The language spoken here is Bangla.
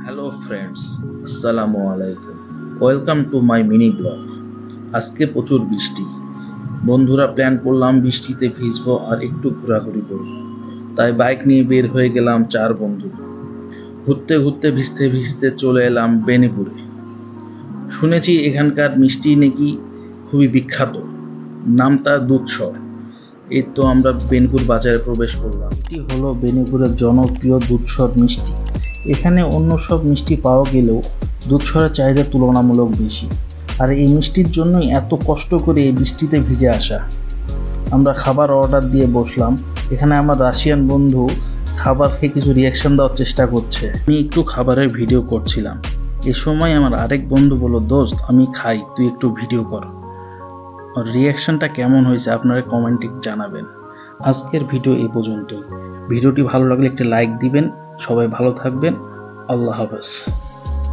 হ্যালো ফ্রেন্ডস, আসসালামু আলাইকুম। Welcome to my mini blog. আজকে প্রচুর বৃষ্টি। বন্ধুরা প্ল্যান করলাম বৃষ্টিতে ভিজবো আর একটু ঘোরাঘুরি করব। তাই বাইক নিয়ে বের হয়ে গেলাম 4 বন্ধু। ঘুরতে ঘুরতে ভিজতে ভিজতে চলে এলাম বেনিপুরে। শুনেছি এখানকার মিষ্টি নাকি খুবই বিখ্যাত, নামটা দুধসর। এই তো আমরা বেনিপুর বাজারে প্রবেশ করলাম। এটি হলো বেনিপুরের জনপ্রিয় দুধসর মিষ্টি। এখানে অন্য সব মিষ্টি পাওয়া গেলেও দুধসরের চাহিদা তুলনামূলক বেশি। আর এই মিষ্টির জন্যই এত কষ্ট করে এই বৃষ্টিতে ভিজে আসা। আমরা খাবার অর্ডার দিয়ে বসলাম। এখানে আমার রাশিয়ান বন্ধু খাবার খেয়ে কিছু রিয়াকশন দেওয়ার চেষ্টা করছে। আমি একটু খাবারের ভিডিও করছিলাম। এ সময় আমার আরেক বন্ধু বলল, দোস্ত আমি খাই, তুই একটু ভিডিও কর। রিয়াকশনটা কেমন হয়েছে আপনারা কমেন্টে জানাবেন। আজকের ভিডিও এই পর্যন্তই। ভিডিওটি ভালো লাগলে একটি লাইক দিবেন। সবাই ভালো থাকবেন। আল্লাহ হাফেজ।